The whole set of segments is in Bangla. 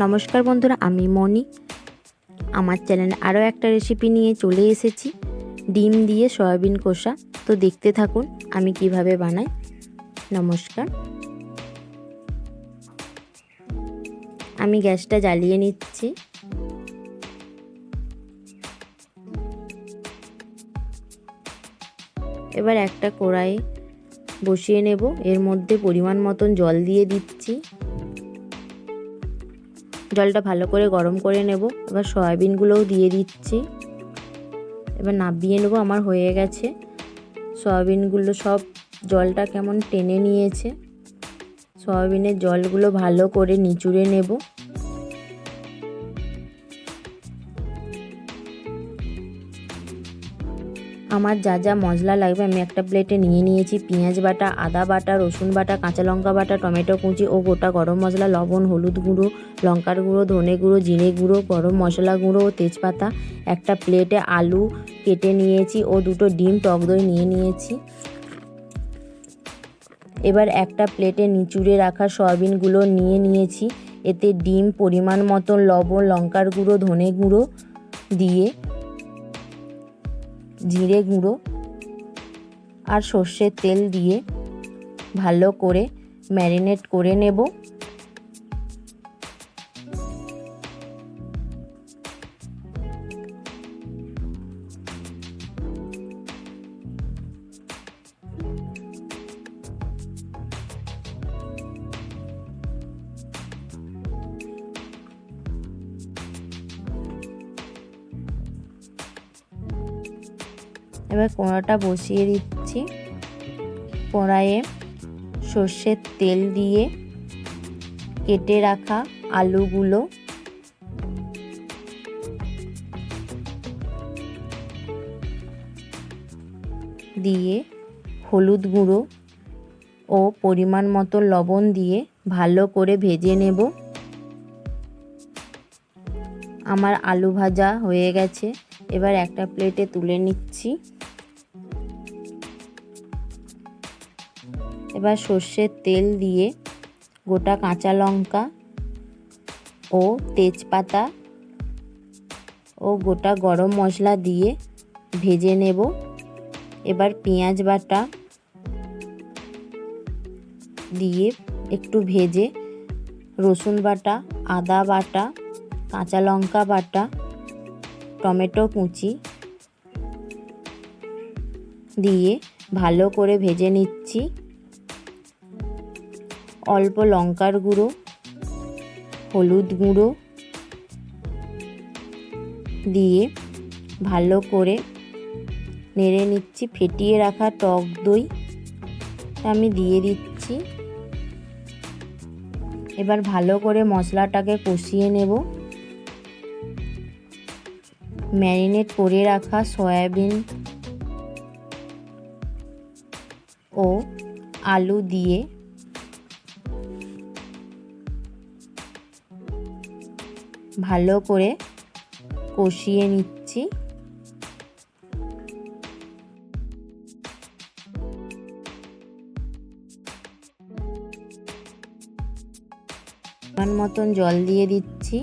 নমস্কার বন্ধুরা, আমি মনি। আমার চ্যানেলে আরও একটা রেসিপি নিয়ে চলে এসেছি, ডিম দিয়ে সয়াবিন কষা। তো দেখতে থাকুন আমি কিভাবে বানাই। নমস্কার, আমি গ্যাসটা জ্বালিয়ে নিচ্ছি। এবার একটা কড়াই বসিয়ে নেব, এর মধ্যে পরিমাণ মতন জল দিয়ে দিচ্ছি। জলটা ভালো করে গরম করে নেব। এবার সয়াবিনগুলোও দিয়ে দিচ্ছি। এবার নাবিয়ে নেব। আমার হয়ে গেছে। সয়াবিনগুলো সব জলটা কেমন টেনে নিয়েছে। সয়াবিনের জলগুলো ভালো করে নিচুড়ে নেব। আমার যা যা মশলা লাগবে আমি একটা প্লেটে নিয়ে নিয়েছি। পেঁয়াজ বাটা, আদা বাটা, রসুন বাটা, কাঁচা লঙ্কা বাটা, টমেটো কুচি ও গোটা গরম মশলা, লবণ, হলুদ গুঁড়ো, লঙ্কার গুঁড়ো, ধনে গুঁড়ো, জিরে গুঁড়ো, গরম মশলা গুঁড়ো ও তেজপাতা। একটা প্লেটে আলু কেটে নিয়েছি ও দুটো ডিম টক দই নিয়ে নিয়েছি। এবার একটা প্লেটে নিচুড়ে রাখা সয়াবিনগুলো নিয়ে নিয়েছি। এতে ডিম, পরিমাণ মতন লবণ, লঙ্কার গুঁড়ো, ধনে গুঁড়ো দিয়ে জিরে গুঁড়ো আর সর্ষের তেল দিয়ে ভালো করে ম্যারিনেট করে নেব। এবার কড়াটা বসিয়ে দিচ্ছি। কড়াইয়ে সর্ষের তেল দিয়ে কেটে রাখা আলুগুলো দিয়ে হলুদ গুঁড়ো ও পরিমাণ মতো লবণ দিয়ে ভালো করে ভেজে নেব। আমার আলু ভাজা হয়ে গেছে। এবার একটা প্লেটে তুলে নিচ্ছি। এবার সর্ষের তেল দিয়ে গোটা কাঁচা লঙ্কা ও তেজপাতা ও গোটা গরম মশলা দিয়ে ভেজে নেব। এবার পেঁয়াজ বাটা দিয়ে একটু ভেজে রসুন বাটা, আদা বাটা, কাঁচা লঙ্কা বাটা, টমেটো কুচি দিয়ে ভালো করে ভেজে নিচ্ছি। অল্প লঙ্কার গুঁড়ো, হলুদ গুঁড়ো দিয়ে ভালো করে নেড়ে নিচ্ছি। ফেটিয়ে রাখা টক দই আমি দিয়ে দিচ্ছি। এবার ভালো করে মশলাটাকে কষিয়ে নেব। ম্যারিনেট করে রাখা সয়াবিন ও আলু দিয়ে ভালো করে কষিয়ে নিচ্ছি। পরিমাণ মতন জল দিয়ে দিচ্ছি।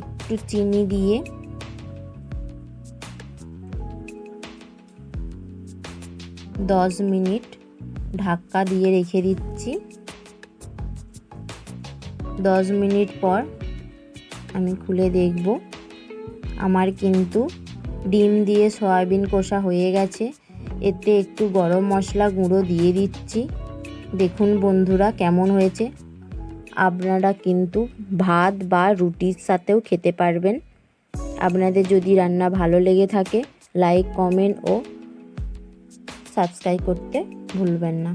একটু চিনি দিয়ে 10 মিনিট ঢাকা দিয়ে রেখে দিচ্ছি। 10 মিনিট পর আমি খুলে দেখব। আমার কিন্তু ডিম দিয়ে সয়াবিন কষা হয়ে গেছে। এতে একটু গরম মশলা গুঁড়ো দিয়ে দিচ্ছি। দেখুন বন্ধুরা কেমন হয়েছে। আপনারা কিন্তু ভাত বা রুটির সাথেও খেতে পারবেন। আপনাদের যদি রান্না ভালো লেগে থাকে লাইক, কমেন্ট ও সাবস্ক্রাইব করতে ভুলবেন না।